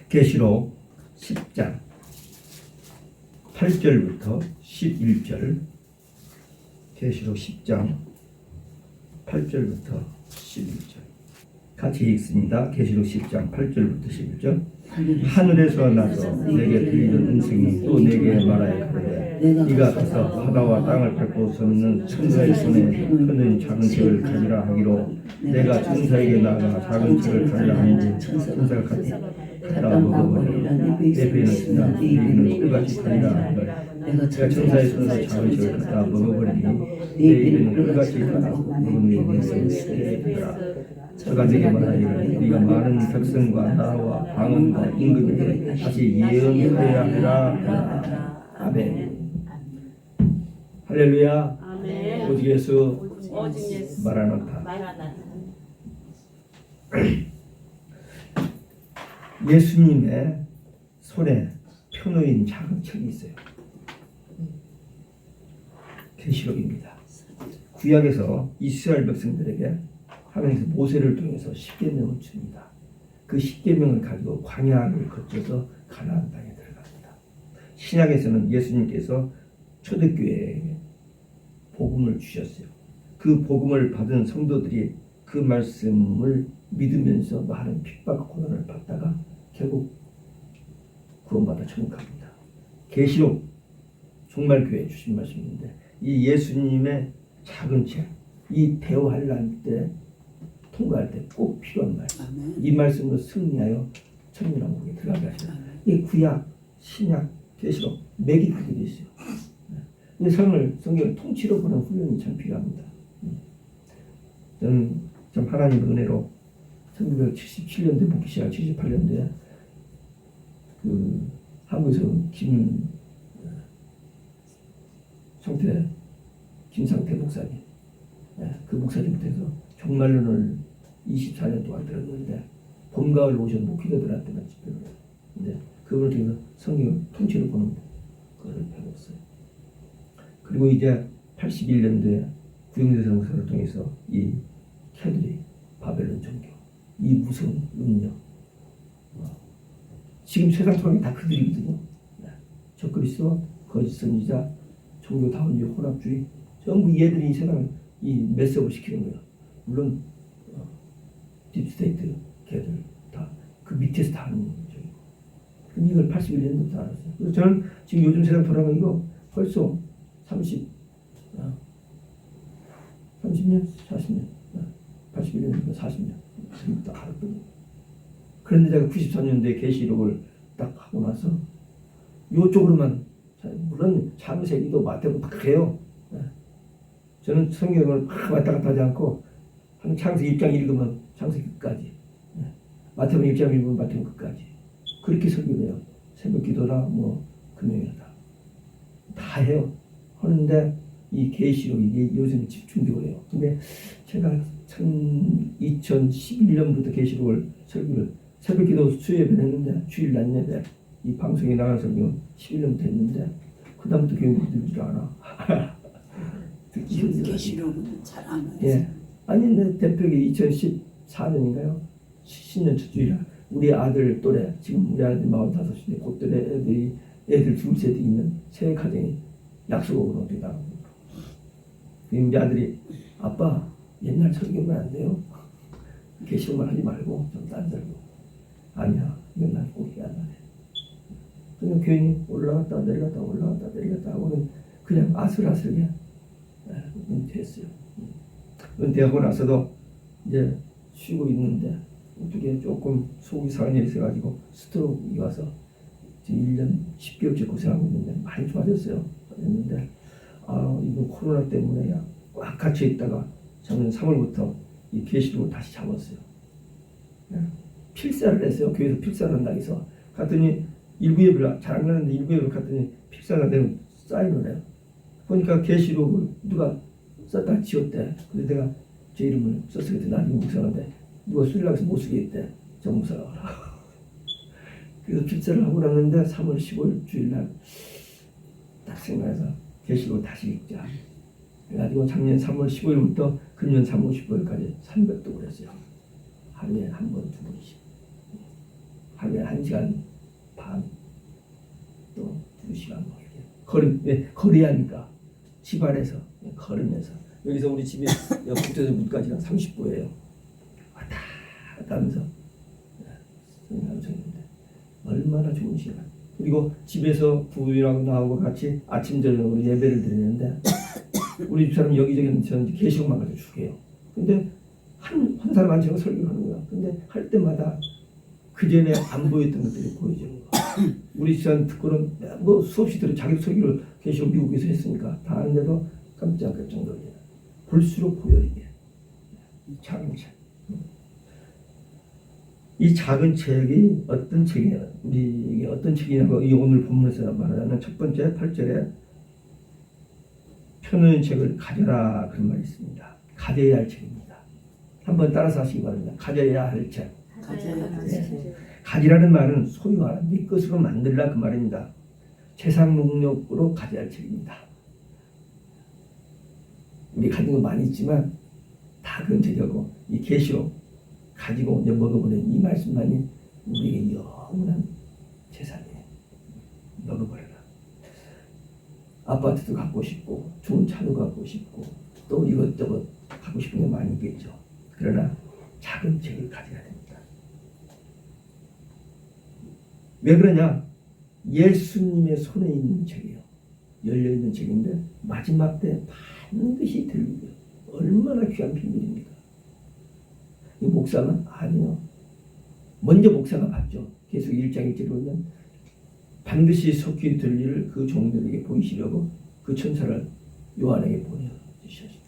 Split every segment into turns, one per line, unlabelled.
계시록 10장 8절부터 11절. 계시록 10장 8절부터 11절 같이 읽습니다. 계시록 10장 8절부터 11절. 하늘에서 나서 내게 들리는 음성이 또 내게 말하여 가로되 네가 가서 바다와 땅을 밟고 섰는 천사의 손에 펴는 작은 책을 가지라 하기로, 내가 천사에게 나가 작은 책을 가지라 하니 천사가 갖다 먹어버리라. 내 배는 지나 우리는 꿀같이 타리라 하니라. 내가 천사의 손으로 작은 책을 갖다 먹어버리니 내 입에는 꿀같이 타고 먹으니 내 손에 되더라. 저가 내게 말하기를 네가 많은 백성과 나라와 방언과 임금에게 다시 예언하여야 하라. 아멘. 할렐루야.
아멘.
오직 예수
오직 예수
말하노다.
말하노다.
예수님의 손에 펴놓인 작은 책이 있어요. 계시록입니다. 구약에서 이스라엘 백성들에게 하나님께서 모세를 통해서 십계명을 줍니다. 그 십계명을 가지고 광야를 거쳐서 가나안 땅에 들어갑니다. 신약에서는 예수님께서 초대교회에 복음을 주셨어요. 그 복음을 받은 성도들이 그 말씀을 믿으면서 많은 핍박 고난을 받다가 결국 구원받아 천국 갑니다. 계시록 종말교회에 주신 말씀인데, 이 예수님의 작은 책, 이 대화할 때 통과할 때 꼭 필요한 말씀. 이 말씀으로 승리하여 천년왕국에 들어가게 하시라. 이 구약, 신약, 계시록 맥이 그렇게 되어 있어요. 이 성경을 통치로 보는 훈련이 참 필요합니다. 저는 참 하나님의 은혜로 1977년도에 목회 시작 78년도에 그 한국에서 김상태 목사님, 그 목사님부터 종말론을 24년 동안 들었는데, 봄, 가을 오셔 목회자들한테만 집회를 해요. 근데 그걸 통해서 성경을 통째로 보는 그걸 배웠어요. 그리고 이제 81년도에 구영재 목사를 통해서 이 캐들이 바벨론 종교, 이 무서운 음력, 지금 세상 토랑이 다 그들이거든요. 적그리스도, 거짓 선지자, 종교다원주의, 혼합주의, 전부 얘들이 이 세상을 이 매섭을 시키는 거예요. 물론 딥스테이트 걔들 다 그 밑에서 다 하는 거죠. 근데 이걸 81년도부터 알았어요. 그래서 저는 지금 요즘 세상 돌아가는 이거 벌써 30년, 40년, 81년부터 40년 지금부터 알았거든요. 그런데 제가 94년도에 계시록을 딱 하고 나서 요쪽으로만, 물론 창세기도 마태복음 다 그래요. 저는 성경을 막 왔다 갔다 하지 않고 한 창세기 1장 읽으면 창세기 끝까지, 마태복음 1장 읽으면 마태복음 끝까지 그렇게 설교를 해요. 새벽 기도나 뭐 금요일이나 다 해요. 하는데 이 계시록 이게 요즘 집중되고 해요. 근데 제가 2011년부터 계시록을 설교를 새벽 기도 수요예배를 했는데, 주일 낮 예배 이 방송에 나가는 설교는 11년부터 했는데 그 다음부터 교육이 들지 않아.
계시록은 잘 안 와요.
예. 아니 근데 대표기 2014년인가요? 10년 첫 주일날 우리 아들 또래, 지금 우리 아들 45인데 그때의 애들 둘셋 있는 세 가정이 약속으로 어떻게 나가고, 우리 아들이 아빠 옛날 설교만 안 돼요. 계시록만 하지 말고 좀 딴 설교. 아니야, 이건 난 꼭 해야 해. 그냥 괜히 올라갔다 내려갔다 올라갔다 내려갔다 하고는 그냥 아슬아슬하게 은퇴했어요. 은퇴하고 나서도 이제 쉬고 있는데 어떻게 조금 속이 상한 일이 있어가지고 스트로크가 와서 지금 1년 10개월째 고생하고 있는데 많이 좋아졌어요. 그랬는데 이거 코로나 때문에 꽉 갇혀 있다가 작년 3월부터 이 계시록을 다시 잡았어요. 필사를 했어요. 교회에서 필사를 한다고 해서 갔더니 일부 예배를 잘 안 가는데 일부 예배를 갔더니 필사가 되고 사인을 해요. 보니까 계시록을 누가 썼다 지웠대. 그래서 내가 제 이름을 썼을 때 나중에 묵상하는데 누가 쓰려고 해서 못 쓰게 했대. 저 묵상하라. 그래서 필사를 하고 났는데 3월 15일 주일날 딱 생각해서 계시록 다시 읽자. 그래가지고 작년 3월 15일부터 금년 3월 15일까지 300독을 했어요. 하루에 한 번, 두 번씩. 하루에 1시간 반, 또 2시간 걸기. 거리하니까 집 안에서 걸으면서 여기서 우리 집에 국제선 문까지가 30분이에요. 왔다 갔다 하면서 생각하셨는데 얼마나 좋은 시간. 그리고 집에서 부부랑 나하고 같이 아침 저녁으로 예배를 드리는데 우리 집사람 여기저기 저는 계시록만 가지고 죽여요. 근데 한 사람 한 시간 설교하는 거야. 근데 할 때마다 그 전에 안 보였던 것들이 보여지는 거. 우리 집사람 듣고는 뭐 수없이 들어 자기 설교를 계시록 미국에서 했으니까 다 아는데도 깜짝 놀래요. 볼수록 보여 이게. 이 작은 책. 이 작은 책이 어떤 책이냐, 우리 어떤 책이냐고 이 오늘 본문에서 말하는 첫 번째 8절에 펴놓은 책을 가져라 그런 말이 있습니다. 가져야 할 책입니다. 한번 따라서 하시기 바랍니다. 가져야 할 책. 가지라는 말은 소유하라, 네 것으로 만들라 그 말입니다. 세상 능력으로 가져야 할 책입니다. 우리 가진 거 많이 있지만 다 그런 책이고 이 계시록 가지고 이제 먹어보는 이 말씀만이 우리에게 영원한 재산이에요. 먹어버려라. 아파트도 갖고 싶고 좋은 차도 갖고 싶고 또 이것저것 갖고 싶은 게 많이 있겠죠. 그러나 작은 책을 가져야 됩니다. 왜 그러냐? 예수님의 손에 있는 책이에요. 열려있는 책인데 마지막 때 반드시 들리고요. 얼마나 귀한 비밀입니까? 이 목사는 아니요. 먼저 목사가 봤죠. 계속 1장 1절에 보면 반드시 속히 들릴 그 종들에게 보이시려고 그 천사를 요한에게 보내주셨어요.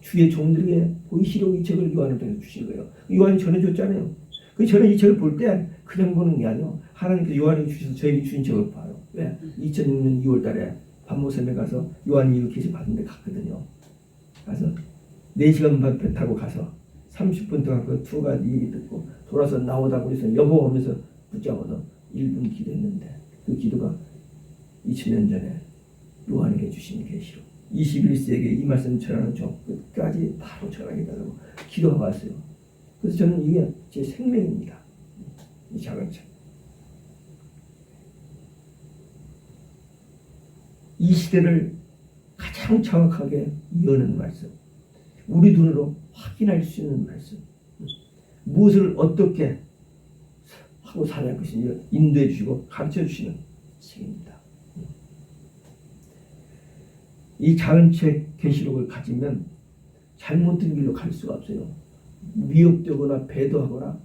주의 종들에게 보이시려고 이 책을 요한에게 주신 거예요. 요한이 전해줬잖아요. 그 전에 이 책을 볼 때 그냥 보는 게 아니에요. 하나님께서 요한에게 주셔서 저에게 주신 책을 봐요. 왜? 2006년 2월 달에 반모섬에 가서 요한이 이거 계시 받는데 갔거든요. 가서 4시간 반 배 타고 가서 30분 동안 그 두 가지 얘기 듣고 돌아서 나오다 그래서 여보 하면서 붙잡아서 1분 기도했는데 그 기도가 2000년 전에 요한에게 주신 계시록 21세기에 이 말씀 전하는 저 끝까지 바로 전하겠다고 기도하고 왔어요. 그래서 저는 이게 제 생명입니다. 이 작은 책. 이 시대를 가장 정확하게 여는 말씀. 우리 눈으로 확인할 수 있는 말씀. 무엇을 어떻게 하고 살아야 할 것인지 인도해 주시고 가르쳐 주시는 책입니다. 이 작은 책 계시록을 가지면 잘못된 길로 갈 수가 없어요. 미혹되거나 배도하거나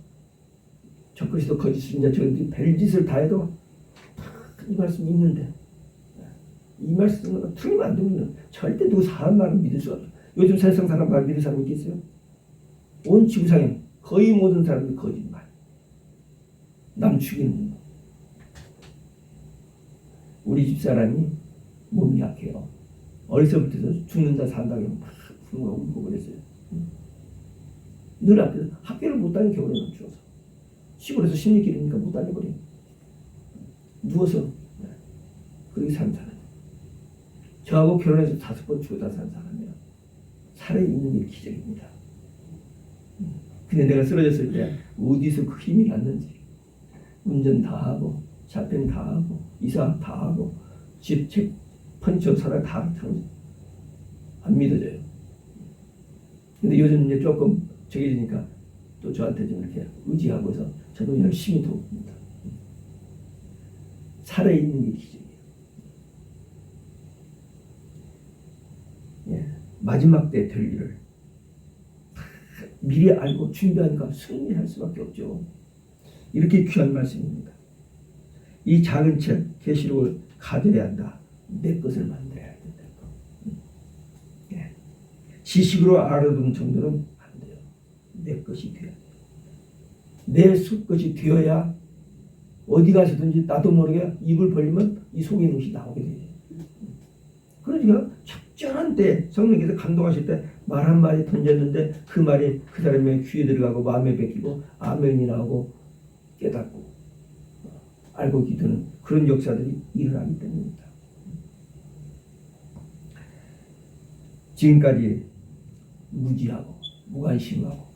저 것이도 거짓이냐 저것도 별짓을 다 해도 이 말씀이 있는데 이 말씀은 틀리면 안 되면 절대 누구 사람 말을 믿을 수가 없어요. 요즘 세상 사람 말 믿는 사람이 있겠어요? 온 지구상에 거의 모든 사람들이 거짓말, 남 죽이는 거. 우리 집사람이 몸이 약해요. 어려서부터 죽는다 산다고 막 울고 그랬어요. 늘 앞에서 학교를 못 다니는 겨울에 죽어서 시골에서 심리길이니까 못 다녀버려. 누워서 그렇게 산 사람. 저하고 결혼해서 5번 죽어다 산 사람이야. 살아있는 게 기적입니다. 근데 내가 쓰러졌을 때 어디서 그 힘이 났는지 운전 다 하고 자평 다 하고 이사 다 하고 집 펀처 사람 다 하고 안 믿어져요. 근데 요즘 이제 조금 적해지니까 또 저한테 좀 이렇게 의지하고 해서 저도 열심히 돕습니다. 살아있는 게 기적이에요. 예. 마지막 때 될 일을 미리 알고 준비하니까 승리할 수밖에 없죠. 이렇게 귀한 말씀입니다. 이 작은 책 계시록을 가져야 한다. 내 것을 만들어야 된다. 예. 지식으로 알아두는 정도는 안 돼요. 내 것이 되어야 돼요. 내 것이 되어야 어디 가서든지 나도 모르게 입을 벌리면 이 속에 있는 것이 나오게 돼요. 그러니까 적절한 때 성령께서 감동하실 때 말 한마디 던졌는데 그 말이 그 사람의 귀에 들어가고 마음에 베끼고 아멘이 나오고 깨닫고 알고 기도는 그런 역사들이 일어나기 때문입니다. 지금까지 무지하고 무관심하고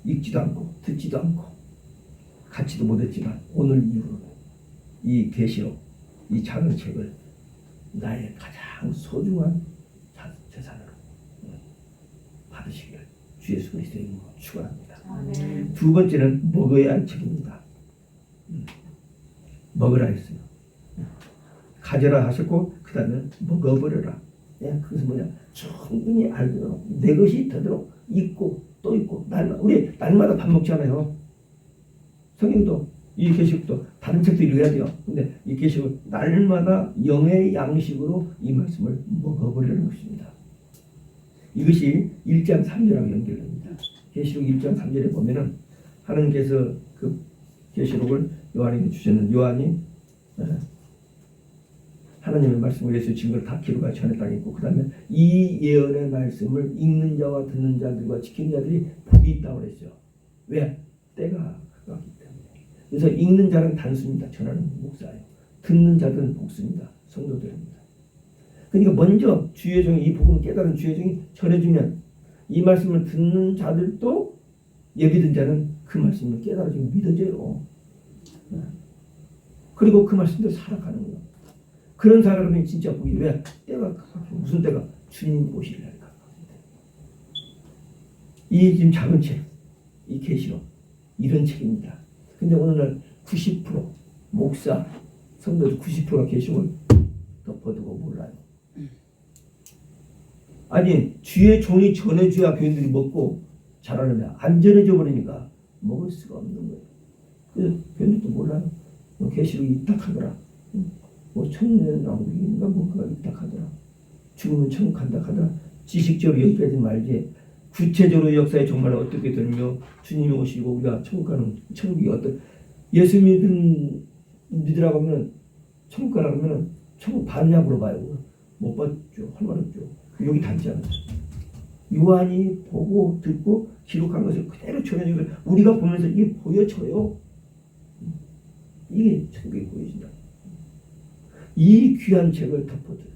읽지도 않고 듣지도 않고 갖지도 못했지만 오늘 이후로는 이 계시록, 이 작은 책을 나의 가장 소중한 재산으로 받으시기를 주 예수 그리스도의 이름으로 축원합니다. 두 번째는 먹어야 할 책입니다. 먹으라 했어요. 가져라 하셨고 그 다음에 먹어버려라. 그것은 뭐냐? 충분히 알도록 내 것이 되도록 있고 또 있고 우리 날마다 밥 먹잖아요. 성경도 이 계시록도 다른 책도 읽어야 돼요. 근데 이 계시록 날마다 영의 양식으로 이 말씀을 먹어버리는 것입니다. 이것이 1장 3절하고 연결됩니다. 계시록 1장 3절에 보면은 하나님께서 그 계시록을 요한에게 주셨는 요한이 하나님의 말씀을 예수 증거를 다 기록하여 전했다고 했고 그 다음에 이 예언의 말씀을 읽는 자와 듣는 자들과 지키는 자들이 복이 있다고 그랬죠. 왜? 때가 가깝기 때문에. 그래서 읽는 자는 단수입니다. 전하는 목사예요. 듣는 자들은 복수입니다. 성도들입니다. 그러니까 먼저 주의 종이 이 복음을 깨달은 주의 종이 전해주면 이 말씀을 듣는 자들도 예비든 자는 그 말씀을 깨달아지고 믿어져요. 그리고 그 말씀대로 살아가는 거예요. 그런 사람이 진짜 복이 왜? 때가 무슨 때가? 주님 오실 날이 가까운데. 이 지금 작은 책, 이 계시록 이런 책입니다. 근데 오늘날 90% 목사, 성도들 90%가 계시록을 덮어두고 몰라요. 아니 주의 종이 전해줘야 교인들이 먹고 자라는데 안 전해져 버리니까 먹을 수가 없는 거예요. 그래서 교인들도 몰라요. 계시록이 입닥하더라. 뭐 천년왕국인가 뭔가 입닥하더라. 죽으면 천국 간다 하더라. 지식적으로 여기까지 말지 구체적으로 역사에 정말 어떻게 되며 주님이 오시고 우리가 천국 가는 천국이 어떤 예수 믿으라고 하면 천국 가라고 하면 천국 봤냐 물어봐요. 못 봤죠. 할 말 없죠. 여기 다 있잖아요. 요한이 보고 듣고 기록한 것을 그대로 전해주고 우리가 보면서 이게 보여져요. 이게 천국이 보여진다. 이 귀한 책을 덮어줘요.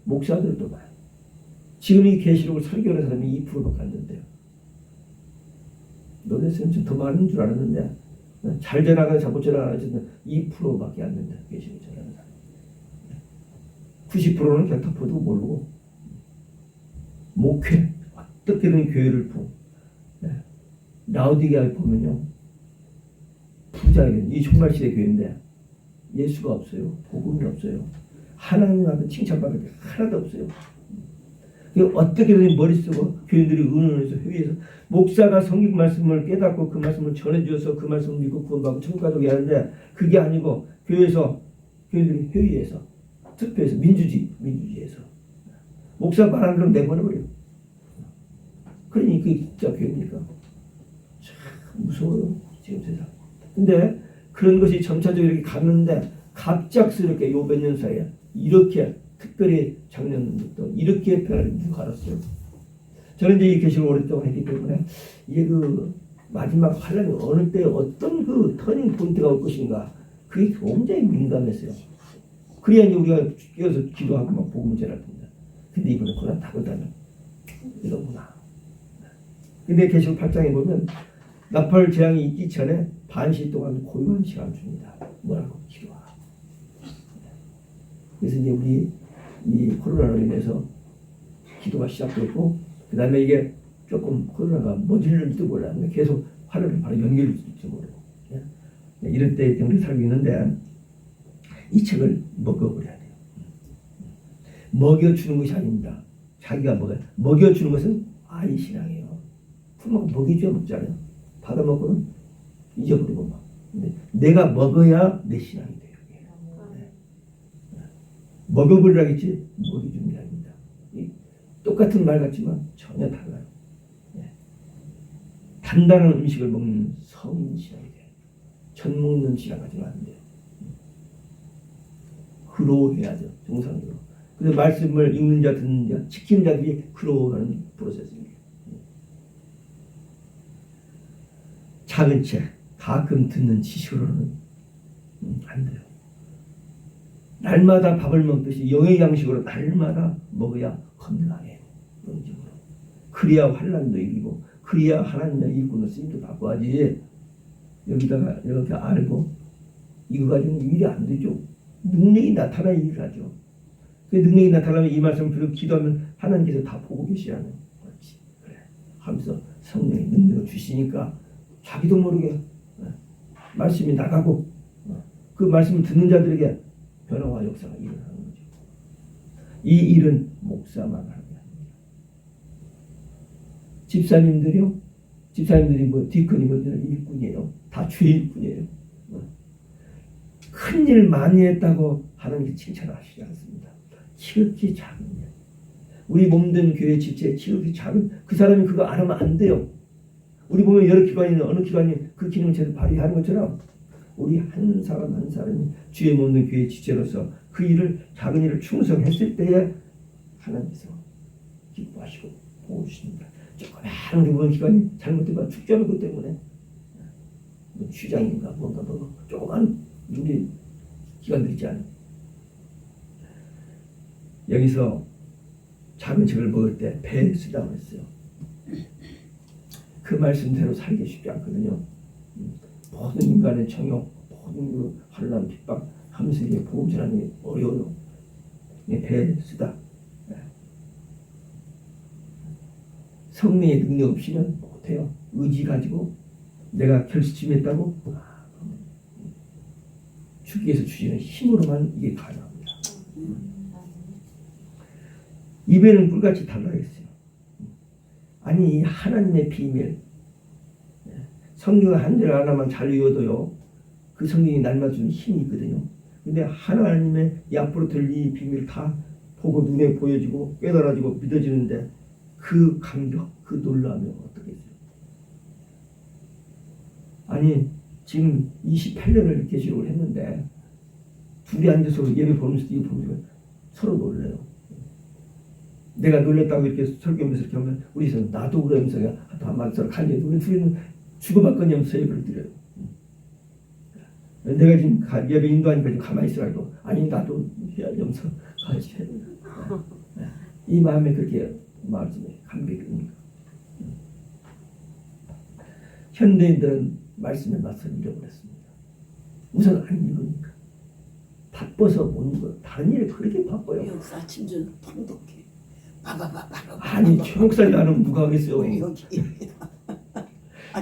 목사들도 많아요. 지금 이 계시록을 설교하는 사람이 2%밖에 안 된대요. 놀랐어요. 좀 더 많은 줄 알았는데 잘 전하거나 잘못 전하거나 2%밖에 안 된다. 계시록 전하는 사람. 90%는 그냥 덮어두고 모르고 목회 어떻게든 교회를 부. 라우디게아에 보면요 부자에게 이 종말시대 교회인데 예수가 없어요. 복음이 없어요. 하나님 앞에 칭찬받을 게 하나도 없어요. 어떻게든 머리 쓰고 교인들이 의논해서 회의해서 목사가 성경 말씀을 깨닫고 그 말씀을 전해주어서 그 말씀을 믿고 구원받고 천국 가도록 하는데 그게 아니고 교회에서 교인들이 회의해서 투표해서 민주주의에서 목사 말하는 대로 내보내버려요. 그러니 그게 진짜 교회입니까? 참 무서워요 지금 세상. 근데 그런 것이 점차적으로 이렇게 갔는데 갑작스럽게 요 몇 년 사이에 이렇게 특별히 작년부터 이렇게 변화를 누가 알았어요. 저는 이제 이 계시를 오랫동안 했기 때문에 이게 그 마지막 환란이 어느 때 어떤 그 터닝 포인트가 올 것인가 그게 굉장히 민감했어요. 그래야 이제 우리가 끼어서 기도하고 막 복음 전할 텐데. 근데 이번에 고난 다 끝나면 이러구나. 근데 계시록 8장에 보면 나팔 재앙이 있기 전에 반시 동안 고요한 시간을 줍니다. 뭐라고? 기도하라. 그래서 이제 우리 이 코로나로 인해서 기도가 시작됐고 그 다음에 이게 조금 코로나가 머질는지도 몰랐는데 계속 화를 바로 연결이 될지 모르고 이럴 때 우리 살고 있는데 이 책을 먹어버려야 돼요. 먹여주는 것이 아닙니다. 자기가 먹여주는 것은 아이 신앙이에요. 풀먹고 먹여줘야 먹잖아요. 받아먹고는 잊어버리고 막. 근데 내가 먹어야 내 신앙이 돼요. 먹어버리라겠지 먹여줍니다. 똑같은 말 같지만 전혀 달라요. 단단한 음식을 먹는 성인 신앙이 돼요. 전 먹는 신앙 가지면 안 돼요. 그로해야죠. 정상적으로. 그래서 말씀을 읽는 자, 듣는 자, 지키는 자들이 그로하는 프로세스입니다. 작은 책, 가끔 듣는 지식으로는 안 돼요. 날마다 밥을 먹듯이 영의 양식으로 날마다 먹어야 건강해요. 영적으로. 그래야 환난도 이기고 그래야 하나님의 일꾼을 쓰임도 받고 하지. 여기다가 이렇게 알고 이거 가지고는 일이 안 되죠. 능력이 나타나야 일을 하죠. 그 능력이 나타나면 이 말씀을 그렇게 기도하면 하나님께서 다 보고 계시라는 거지. 그래 하면서 성령의 능력을 주시니까 자기도 모르게 말씀이 나가고 그 말씀을 듣는 자들에게 변화와 역사가 일어나는 거죠. 이 일은 목사만 하게 합니다. 집사님들이 뭐 디컨이 뭐든 일꾼이에요. 다 주의 일꾼이에요. 큰일 많이 했다고 하나님께 칭찬하시지 않습니다. 지극히 작은 일. 우리 몸된 교회 지체에 지극히 작은 그 사람이 그거 안 하면 안 돼요. 우리 보면 여러 기관이 있는 어느 기관이 그 기능을 제대로 발휘하는 것처럼 우리 한 사람 한 사람이 주의 몸된 교회 지체로서 그 일을 작은 일을 충성했을 때에 하나님께서 기뻐하시고 보고 주십니다. 조그마한 우리 몸 기관이 잘못되면 축제하는 것 때문에 뭐 취장인가 뭔가 뭐 조그만 우리 기관들 있지 않아요. 여기서 작은 책을 먹을 때 배에 쓰다고 했어요. 그 말씀대로 살기 쉽지 않거든요. 모든 인간의 정욕, 모든 그 환난, 핍박 하면서 이게 복음 전하는 게 어려워요. 배에 쓰다. 성령의 능력 없이는 못해요. 의지 가지고 내가 결심했다고 주께서 주시는 힘으로만 이게 가능합니다. 입에는 꿀같이 달라했어요. 아니 이 하나님의 비밀 성경 한 절 하나만 잘 외워도요 그 성경이 날마다 주는 힘이 있거든요. 근데 하나님의 이 앞으로 들 이 비밀 다 보고 눈에 보여지고 깨달아지고 믿어지는데 그 감격 그 놀라움이 어떻게 있어요? 아니 지금 28년을 계시록을 했는데 둘이 앉아서 예배 보면서 이거 보면 서로 놀래요. 내가 놀랬다고 이렇게 설교하면서 이렇게 하면 우리서 나도 그러면서 한번 서로 간절히 우리 둘이는 주고받거니 하면서 예배를 드려요. 내가 지금 예배 인도하니까 좀 가만히 있으라고 아니 나도 해야지 하면서 같이 해요. 이 마음에 그렇게 말씀에 감격입니다. 현대인들은 말씀에 맞서 잃어버렸습니다. 우선 안 읽으니까 바빠서 못 읽어요. 다른 일에 그렇게 바빠요.
역사 아침 좀 통독해.
아니 최 목사님 안 하면 누가 하겠어요.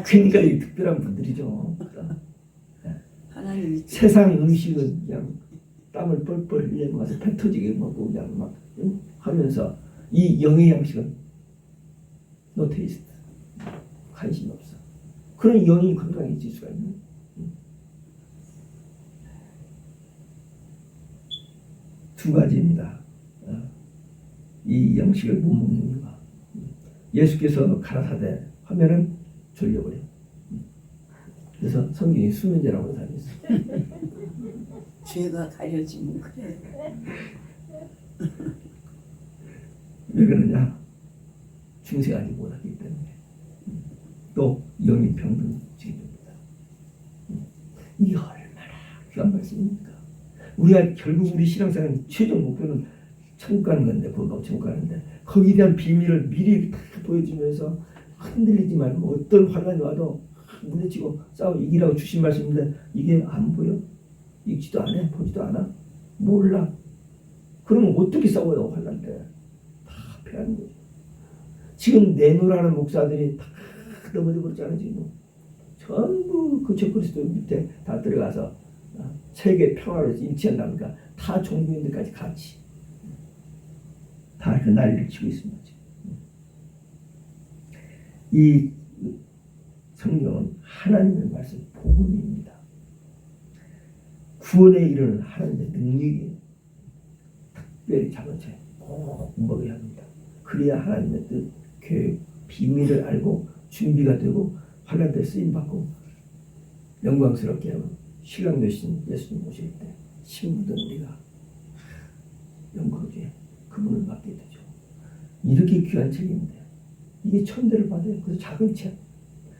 그러니까 이 특별한 분들이죠.
하나님이
세상 음식은 그냥 땀을 뻘뻘 흘리고 가서 배 터지게 먹고 그냥 막 하면서 이 영의 양식은 노 테이스트 관심이 없어. 그런 영이 건강해질 수가 있는. 두 가지입니다. 이 양식을 못 먹는 이유가 예수께서 가라사대 하면은 졸려버려요. 그래서 성경이 수면제라고 다녔어요.
죄가 가려지면 그래.
왜 그러냐? 중생하지 못하기 때문에. 또 영이 평등증입니다. 이게 얼마나 귀한 말씀입니까? 우리가 결국 우리 신앙생활 최종 목표는 천국 가는 건데 구원받고 천국 가는데 거기에 대한 비밀을 미리 다 보여주면서 흔들리지 말고 어떤 환난이 와도 물리치고 싸워 이기라고 주신 말씀인데 이게 안 보여? 읽지도 않아? 보지도 않아? 몰라. 그러면 어떻게 싸워요 환난 때? 다 패하는 거죠. 지금 내노라는 목사들이 다 넘어져 버렸잖아요. 지금 전부 그 적그리스도 밑에 다 들어가서 세계 평화를 인치한다니까 다 종교인들까지 같이 다 그 난리를 치고 있습니다. 이 성경은 하나님의 말씀 복음입니다. 구원에 이르는 하나님의 능력이 특별히 작은 채 꼭 먹어야 합니다. 그래야 하나님의 뜻, 계획, 비밀을 알고 준비가 되고 환난 때 쓰임받고 영광스럽게 하고 신랑 되신 예수님 오실 때 신부된 우리가 영광주에 그분을 맡게 되죠. 이렇게 귀한 책인데 이게 천대를 받아요. 그래서 작은 책.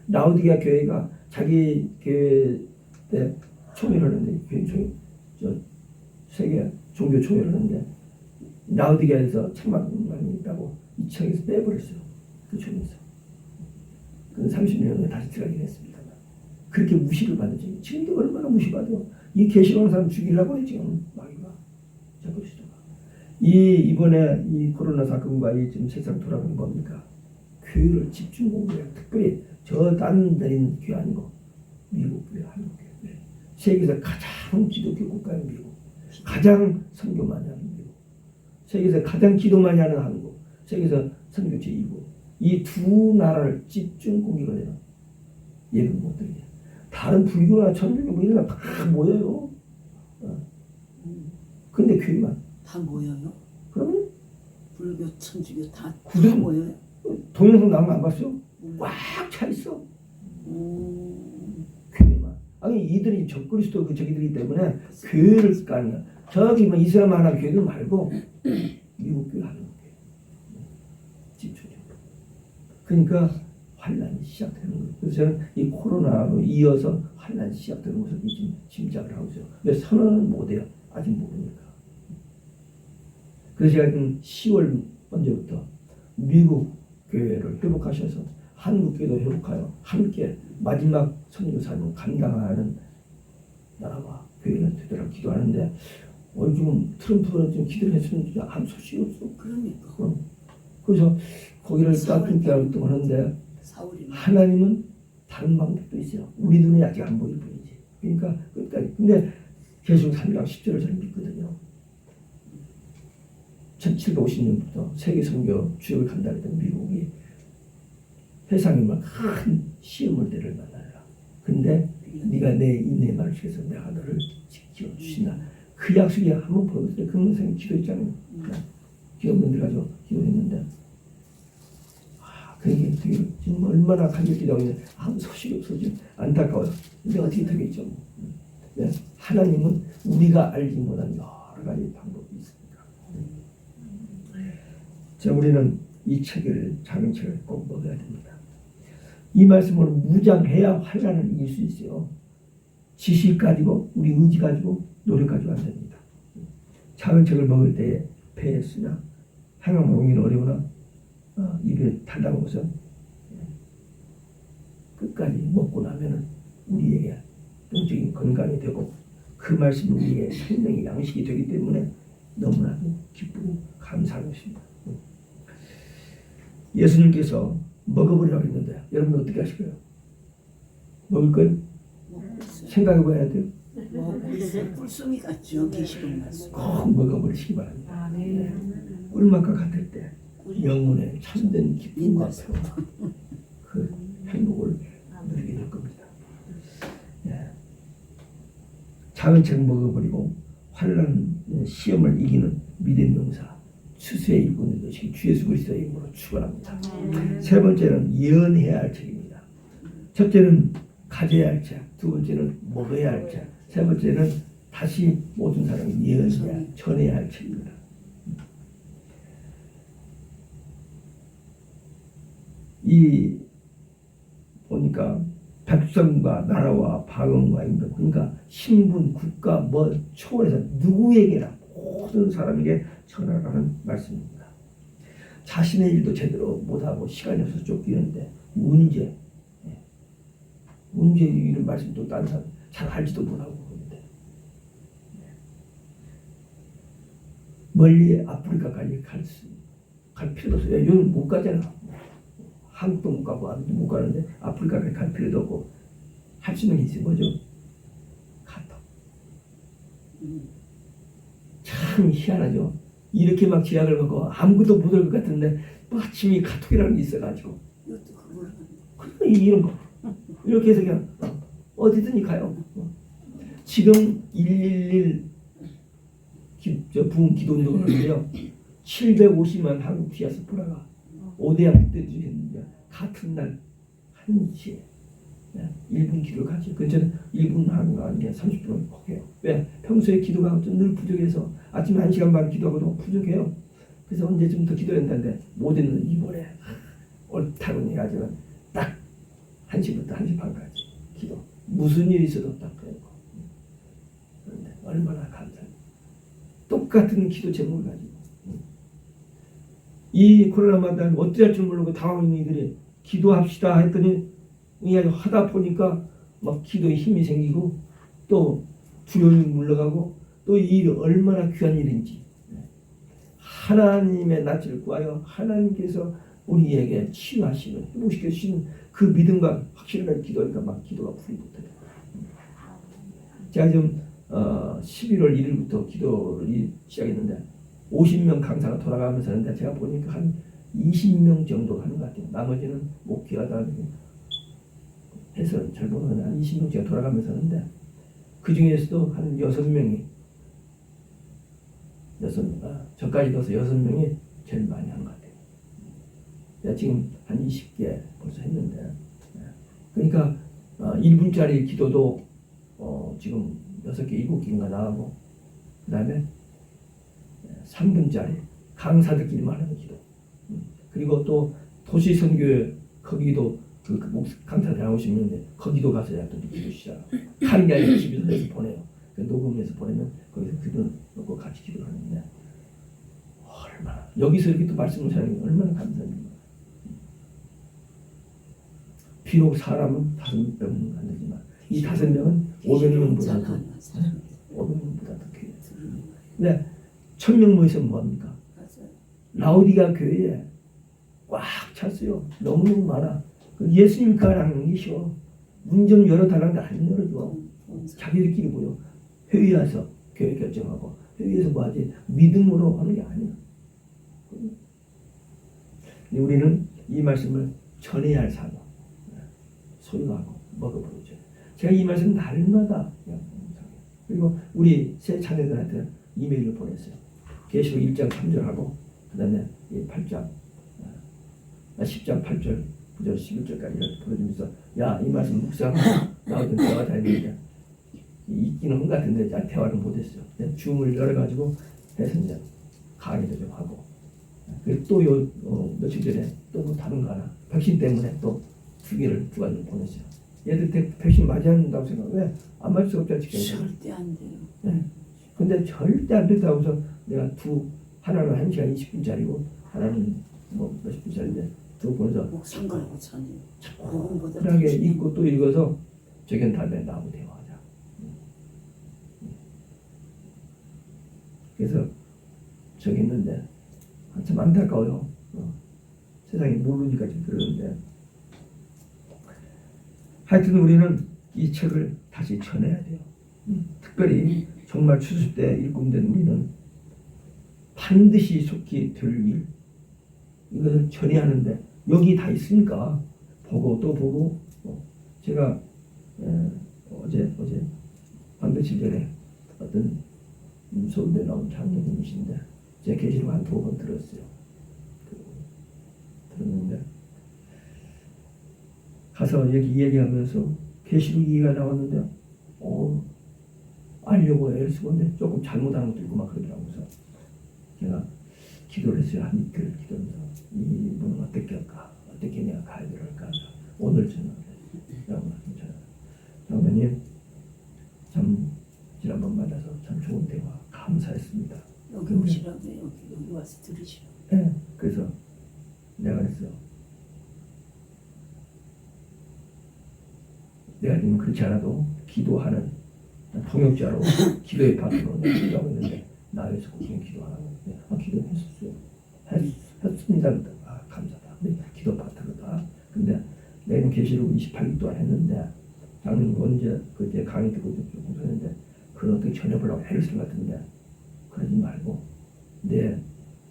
라오디게아 교회가 자기 교회 때 총회를 하는데 교회 총회, 세계 종교 총회를 하는데 라오디게아에서 책망이 있다고 이 책에서 빼버렸어요. 그 총회에서. 그 30년 후에 다시 들어가긴 했습니다만 그렇게 무시를 받았죠. 지금도 얼마나 무시받아요. 이 개신하는 사람 죽이려고 해 지금 마귀가. 자 그리스도가. 이번에 이 코로나 사건과 이 지금 세상 돌아가는 겁니까? 교회를 집중 공부해요. 특별히 저 다른 데는 있는 교회 아니고 미국 교회, 한국 교회. 세계에서 가장 기독교 국가인 미국, 가장 선교 많이 하는 미국, 세계에서 가장 기도 많이 하는 한국, 세계에서 선교 제2국. 이 두 나라를 집중 공격을 해요. 예를 못 들게. 다른 불교나 천주교 뭐 이런 거 다 모여요. 근데 교회만
다 모여요?
그러면
불교, 천주교 다
구경
모여요?
동영상 나온 거 안 봤어요? 꽉 차 있어. 교회만. 아니 이들이 적그리스도 그 저기들이기 때문에 교회를 까는 거야. 저기 뭐 이슬람 하나 교회들 말고 미국 교회 하는 교회. 집중적으로. 그러니까 환란이 시작되는 거예요. 그래서 저는 이 코로나로 이어서 환란이 시작되는 것을 지금 짐작을 하고 있어요. 근데 선언은 못해요. 아직 모르니까. 그래서 제가 10월 먼저부터 미국 교회를 회복하셔서 한국 교회도 회복하여 함께 마지막 선교사님을 감당하는 나라와 교회가 되도록 기도하는데 지금 트럼프는 지금 기도를 했으면 아무 소식이 없어.
그러니까.
그래서 거기를 따뜻하게 활동하는데 하나님은 다른 방법도 있어요. 우리 눈에 아직 안 보일 뿐이지. 그러니까 끝까지. 근데 계속 3장 10절을 저는 믿거든요. 1750년부터 세계 선교 주역을 간다했던 미국이 세상에만 큰 시험을 대를 만나라. 근데 네가 내 말을 위해서 내가 너를 지켜 주신다. 그 약속이 한번 보여줬어요. 그 선생님 기도했잖아요. 기업분들 가지고 기도했는데 그게 되게 지금 얼마나 간절히 기도하고 있는데 아무 소식이 없어 지금 안타까워요. 근데 어떻게 되겠죠? 네. 하나님은 우리가 알지 못한 여러 가지 방법이 있습니다. 자, 우리는 이 책을 작은 책을 꼭 먹어야 됩니다. 이 말씀으로 무장해야 환란을 이길 수 있어요. 지식 가지고 우리 의지 가지고 노력 가지고 안 됩니다. 작은 책을 먹을 때 배에 쓰나 행함 먹기는 어려우나 입에 달라고 해서 끝까지 먹고 나면은 우리에게 영적인 건강이 되고 그 말씀이 우리의 생명의 양식이 되기 때문에 너무나도 기쁘고 감사한 것입니다. 예수님께서 먹어버리라고 했는데 여러분 어떻게 하실까요? 먹을 거예요? 생각해 봐야 돼요.
꿀송이 같죠. 계시록 말씀.
꼭 먹어버리시기 바랍니다. 꿀맛과 같을 때 영혼의 참된 기쁨과 평화 그 행복을 누리게 될 겁니다. 작은 책 먹어버리고 환난 시험을 이기는 믿음의 용사 추수의 일꾼인 것이 주 예수 그리스도의 이름으로 축원합니다. 세 번째는 예언해야 할 책입니다. 첫째는 가져야 할 책, 두 번째는 먹어야 할 책, 세 번째는 다시 모든 사람이 예언해야 전해야 할 책입니다. 이 보니까 백성과 나라와 방언과 임금, 그러니까 신분, 국가, 뭐 초월해서 누구에게나 모든 사람에게 전하라는 말씀입니다. 자신의 일도 제대로 못하고 시간이 없어서 쫓기는데 문제 이런 말씀도 다른 사람 잘 알지도 못하고 그러는데 멀리 아프리카까지 갈 필요도 없어요. 여기는 못 가잖아. 한국도 못 가고 아무도 못 가는데 아프리카까지 갈 필요도 없고 할 수 있는 게 있어요. 뭐죠? 카톡. 참 희한하죠. 이렇게 막 지약을 먹고 아무것도 못 할 것 같은데 마침 이 카톡이라는 게 있어가지고 그러니까 이런 거 이렇게 해서 그냥 어디든지 가요. 지금 111 부흥 기도운동을 하는데요. 750만 한국 디아스포라가 5대학 때들이 했는데 같은 날 1시에 1분 기도를 같이 근처는 1분 하는 거 아니면 30분은 꼭 해요. 왜? 평소에 기도가 늘 부족해서 아침에 1시간 반 기도하고도 부족해요. 그래서 언제쯤 더 기도해야 된다는데 못 했는 이번에 옳다고 해가지고 딱 1시부터 1시 반까지 기도. 무슨 일이 있어도 딱 그러고. 그런데 얼마나 감사해요. 똑같은 기도 제목을 가지고. 이 코로나마다 어떻게 할 줄 모르고 당황한 이들이 기도합시다 했더니 이야기 하다 보니까 막 기도에 힘이 생기고 또 두려움이 물러가고 또 이 일이 얼마나 귀한 일인지 하나님의 낯을 구하여 하나님께서 우리에게 치유하시는 회복시켜 주시는 그 믿음과 확신을 기도하니까 막 기도가 불이 붙어요. 제가 지금 11월 1일부터 기도를 시작했는데 50명 강사가 돌아가면서 하는데 제가 보니까 한 20명 정도 하는 것 같아요. 나머지는 목회하다 해서 잘 모르는데 한 20명째가 돌아가면서 하는데 그 중에서도 한 6명이 저까지 넣어서 6명이 제일 많이 한 것 같아요. 제가 지금 한 20개 벌써 했는데 그러니까 1분짜리 기도도 지금 6개, 7개인가 나가고 그 다음에 3분짜리 강사들끼리만 하는 기도 그리고 또 도시 선교회 거기도 그 강사들 나오시는데 거기도 가서 또 기도 시작 하는 게 아니라 집에서 해서 보내요. 녹음해서 보내면 거기서 기도 놓고 같이 기도하는데 얼마나 여기서 이렇게 또 말씀을 전하는 게 얼마나 감사합니다. 비록 사람은 5명은 안 되지만 이 5명은 500명보다 더 귀해요. 근데 1000명 모이면 뭡니까? 라오디가 교회에 꽉 찼어요. 너무너무 많아. 예수님 가라는 것이요. 문 좀 열어달라는데 안 열어줘. 자기들끼리 모여 회의 와서 교회 결정하고 회의에서 뭐하지? 믿음으로 하는 게 아니야. 우리는 이 말씀을 전해야 할 사람 소유하고 먹어보죠. 제가 이 말씀 날마다 그리고 우리 새 자녀들한테 이메일을 보냈어요. 계시록 1장 3절하고 그 다음에 8장 10장 8절 9절 11절까지 이렇게 보여주면서 야 이 말씀 묵상 나오던 대화 다 했는데 있기는 한 것 같은데 잘 대화를 못했어요. 줌을 열어가지고 해서 이제 강의도 좀 하고 그리고 또 며칠 전에 또 뭐 다른 거 하나 백신 때문에 또 2개를 가지고 보냈어요. 얘들 백신 맞이한다고 생각 왜 안 맞을 수 없잖아 지금.
절대 안 돼요.
네. 근데 절대 안 된다고 해서 내가 하나는 1시간 20분짜리고 하나는 뭐 몇십 분짜리인데 두 보내서
목 상관하고 자네요.
편하게 읽고 또 읽어서 저견 다음에 나하고 대화하자. 그래서 저기 있는데 참 안타까워요. 세상에 모르니까 지금 그러는데 하여튼 우리는 이 책을 다시 전해야 돼요. 특별히 정말 추수 때 일꾼된 우리는 반드시 속히 될 일 이것을 전해야 하는데 여기 다 있으니까 보고 또 보고 제가 어제 반며칠 전에 어떤 서울대 나온 장로님이신데 제 계시록 한 2번 들었어요. 들었는데 가서 여기 얘기하면서 계시록 2가 나왔는데 알려고 애를 쓰고는데 조금 잘못하는 것도 있고 막 그러더라고요. 그래서 제가 기도를 했어요. 한 이틀 기도하면서 이분은 어떻게 할까? 어떻게 내가 가이드를 할까? 오늘 저는 장로님 참 지난번 만나서 참 좋은 대화 감사했습니다.
여기 오시라고요. 여기 와서 들으시라고.
네. 그래서 내가 그랬어요. 내가 지금 그렇지 않아도 기도하는 통역자로 기도의 파트로 기도하고 있는데 나 위해서 꼭 기도하라고. 기도했었어요. 했습니다. 감사다. 기도 파트로다. 근데 내는 계시록 28일 동안 했는데 장로님 언제 그때 강의 듣고 조금 했는데 그걸 어떻게 전해보려고 애를 쓴 것 같은데 그러지 말고 내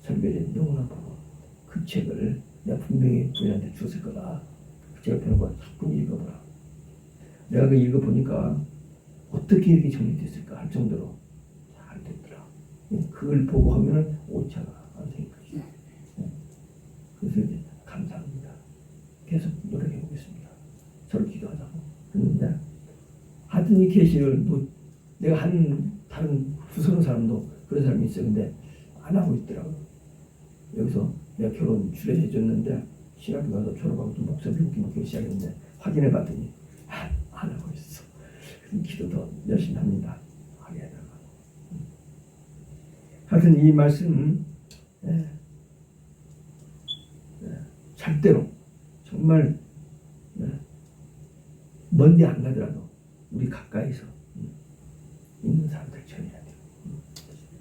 설교에 영원한 법그 책을 내가 분명히 부인한테 줬을 거다. 그 책을 펴놓고 자꾸 읽어보라. 내가 그 읽어보니까 어떻게 이렇게 정리됐을까 할 정도로 잘 됐더라. 그걸 보고 하면은 오차가 안 생길 것이다. 그래서 이제 감사합니다. 계속 노력해 보겠습니다. 서로 기도하자고 했는데 하여튼 이 계시를 내가 다른 부서는 사람도 그런 사람이 있어요. 근데 안 하고 있더라고. 여기서 내가 결혼 주례해 줬는데 신학교 가서 졸업하고 또 목사 배우기 시작했는데 확인해 봤더니 안 하고 있어. 기도 더 열심히 합니다. 하게 해달라고. 하여튼 이 말씀 절대로 정말 먼데 안 가더라도 우리 가까이서 있는 사람들 전해야 돼요.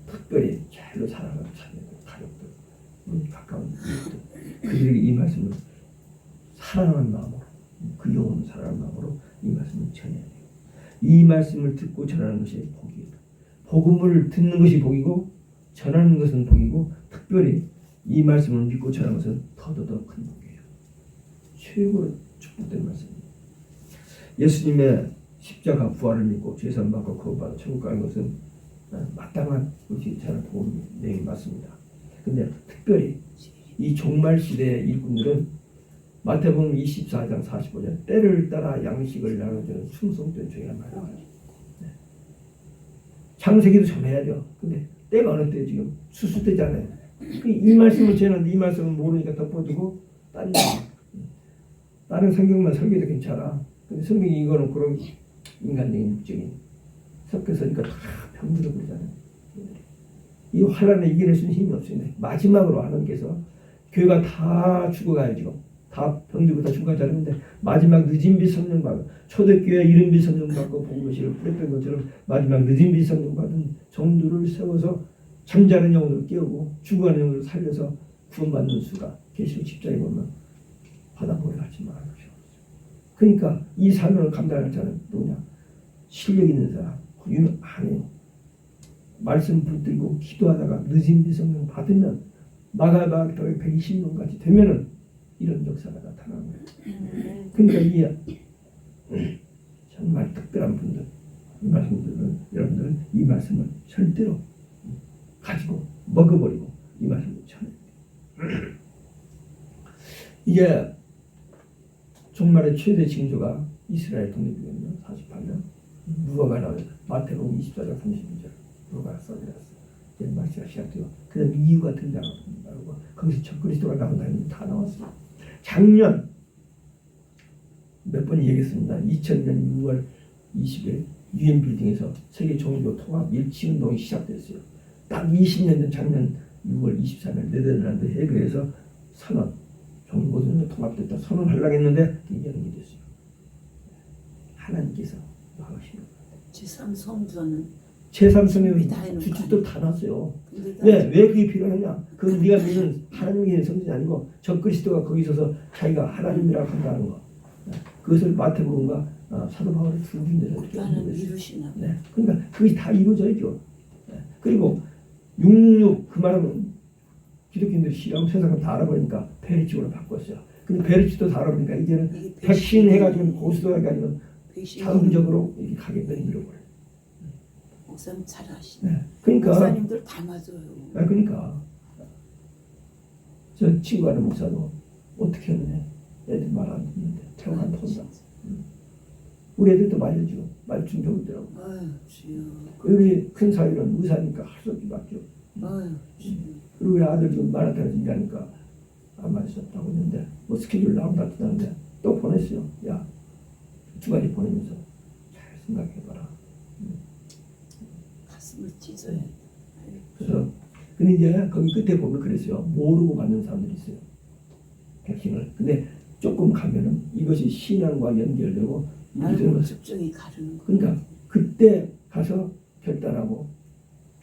특별히 잘로 살아가는 자녀들, 가족들, 우리 가까운 이웃들, 그들에게 이 말씀을 사랑하는 마음으로, 그 영혼 사랑하는 마음으로 이 말씀을 전해야 돼요. 이 말씀을 듣고 전하는 것이 복이에요. 복음을 듣는 것이 복이고 전하는 것은 복이고, 특별히 이 말씀을 믿고 전하는 것은 더더더 큰 복이에요. 최고로 축복된 말씀입니다. 예수님의 십자가 부활을 믿고 죄사함 받고 구원받아 천국 가는 것은 마땅한 우리 저는 복음 내용이 맞습니다. 근데 특별히 이 종말 시대의 일꾼들은 마태복음 24장 45절 때를 따라 양식을 나눠주는 충성된 종이란 말이에요. 네. 창세기도 전해야 돼요. 근데 때가 어느 때 지금 수수때잖아요. 이 말씀을 전하는데 이 말씀을 모르니까 덮어두고 다른 성경만 설교도 괜찮아. 근데 성경이 이거는 그런 인간적인 육적인 섞여서니까 다 병들어 버리잖아요. 이 환란에 이겨낼 수 있는 힘이 없습니다. 마지막으로 하나님께서 교회가 다 죽어가야죠. 다 병들고 다 죽어가자는데 마지막 늦은 빛 성령 받고 초대교회 이른 빛 성령 받고 복음을 뿌렸던 것처럼 마지막 늦은 빛 성령 받은 정도를 세워서 잠자는 영혼을 깨우고 죽어가는 영혼을 살려서 구원받는 수가 계시록 10장에 보면 바다보에 같이 말하는 것이죠. 그러니까 이 사명을 감당할 자는 누구냐? 실력 있는 사람, 유는 안 해요. 말씀 붙들고 기도하다가 늦은 빛 성령 받으면 마가바닥에 120년까지 되면은 이런 역사가 나타나는 거예요. 그러니까 이 정말 특별한 분들, 이 말씀들은 여러분들은 이 말씀을 절대로 가지고 먹어버리고 이 말씀을 전해야 돼요. 이게 종말의 최대 징조가 이스라엘 독립이거든요. 48년 누가가 나와요. 마태복음 24장 32절 누가가 써드렸어요. 이제 말씀이 시작돼요. 그 다음 이유가 등장하고 거기서 첫 그리스도가 나온다는 다 나왔어요. 작년 몇 번 얘기했습니다. 2000년 6월 20일 UN 빌딩에서 세계 종교 통합 일치 운동이 시작됐어요. 딱 20년 전 작년 6월 23일 네덜란드 헤그에서 선언 종교보존이 통합됐다 선언하려고 했는데 이게 연기됐어요. 하나님께서 막으시는 거예요. 제3성의 주축도 다 났어요. 왜 그게 필요하냐? 그건 네가 믿는 하나님의 성전이 아니고 적그리스도가 거기 있어서 자기가 하나님이라고 한다는 거. 그것을 마태복음과 사도 바울의 두 군데서 이루시나. 네. 그러니까 그것이 다 이루어져야죠. 네. 그리고 666 그 말은 기독교인들이 싫어하고 세상을 다 알아보니까 베르치오로 바꿨어요. 근데 베르치도 다 알아보니까 이제는 백신 해가지고 고수도 해가지고 자동적으로 이렇게 가게 되더라고요.
목사님 잘 아시네.
네. 그러니까
목사님들 다 맞아요.
그러니까 저 친구 하는 목사도 어떻게 했네. 애들 말 안 듣는데 태어난 폰다. 우리 애들도 말려주고 말좀 배우더라고.
아유 주여.
우리 큰 사위는 의사니까 할 수 없지 맞죠.
아유 주여.
그리고 우리 아들도 마라톤을 준비하니까 안 말할 수 없다고 했는데 뭐 스케줄 나온다 했다는데 또 보냈어요. 야, 두 가지 보내면서 잘 생각해봐라.
가슴을 찢어야 돼.
그래서 근데 이제 거기 끝에 보면 그랬어요. 모르고 맞는 사람들이 있어요. 백신을. 근데 조금 가면은 이것이 신앙과 연결되고
알고 집중이 가르는 거.
그러니까 그때 가서 결단하고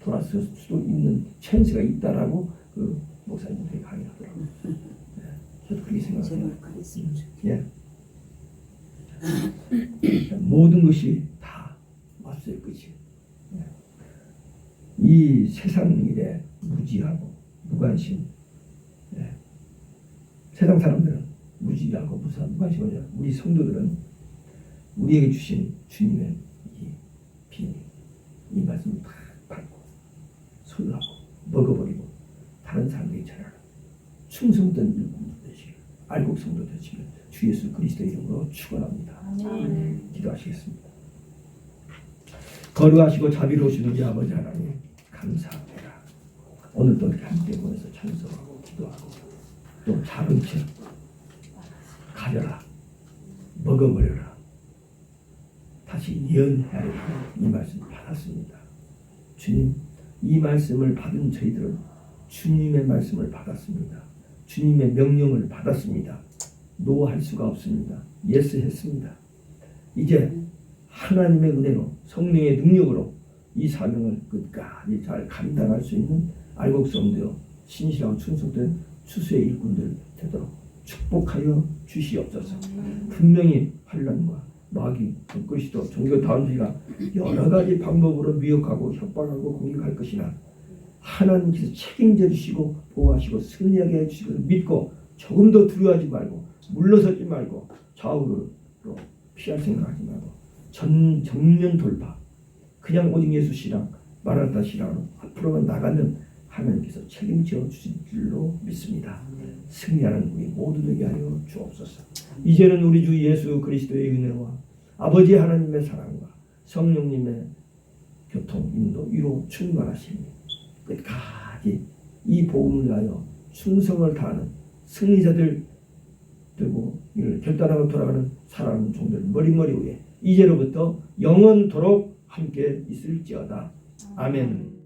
돌아설 수도 있는 찬스가 있다라고 그 목사님들이 강의하더라고요. 네. 저도 그렇게 생각해요.
제발 그랬으면 좋겠어요.
예. 모든 것이 다 왔어요. 끝이. 예. 이 세상 일에 무지하고 무관심. 예. 세상 사람들은 무지하고 무관심하냐. 우리 성도들은 우리에게 주신 주님의 이 비밀, 이 말씀을 다 받고 소유하고 먹어버리고 다른 사람들이 전하는 충성된 일꾼 되시길 알곡 성도 되시길 주 예수 그리스도 이름으로 축원합니다. 기도하시겠습니다. 거룩하시고 자비로우신 우리 아버지 하나님 감사합니다. 오늘도 이렇게 함께 모여서 찬송하고 기도하고 또 작은 채 가려라 먹어버려라 다시 예언해야 이 말씀 받았습니다. 주님 이 말씀을 받은 저희들은 주님의 말씀을 받았습니다. 주님의 명령을 받았습니다. 노할 수가 없습니다. 예스 했습니다. 이제 하나님의 은혜로 성령의 능력으로 이 사명을 끝까지 잘 감당할 수 있는 알곡성되어 신실하고 충성된 추수의 일꾼들 되도록 축복하여 주시옵소서. 분명히 환난과 마귀, 불그리스도, 종교다운주의가 여러 가지 방법으로 미혹하고 협박하고 공격할 것이나 하나님께서 책임져 주시고 보호하시고 승리하게 해주시고 믿고 조금 더 두려워하지 말고 물러서지 말고 좌우로 피할 생각하지 말고 정면 돌파, 그냥 오직 예수 신앙, 마라나타 신앙으로 앞으로만 나가면 하나님께서 책임져 주실 줄로 믿습니다. 승리하는 우리 모두 되게 하여 주옵소서. 이제는 우리 주 예수 그리스도의 은혜와 아버지 하나님의 사랑과 성령님의 교통, 인도, 위로 충만하심이 끝까지 이 복음을 위하여 충성을 다하는 승리자들 되고 이를 결단하고 돌아가는 사랑하는 종들 머리머리 위에 이제로부터 영원토록 함께 있을지어다. 아멘.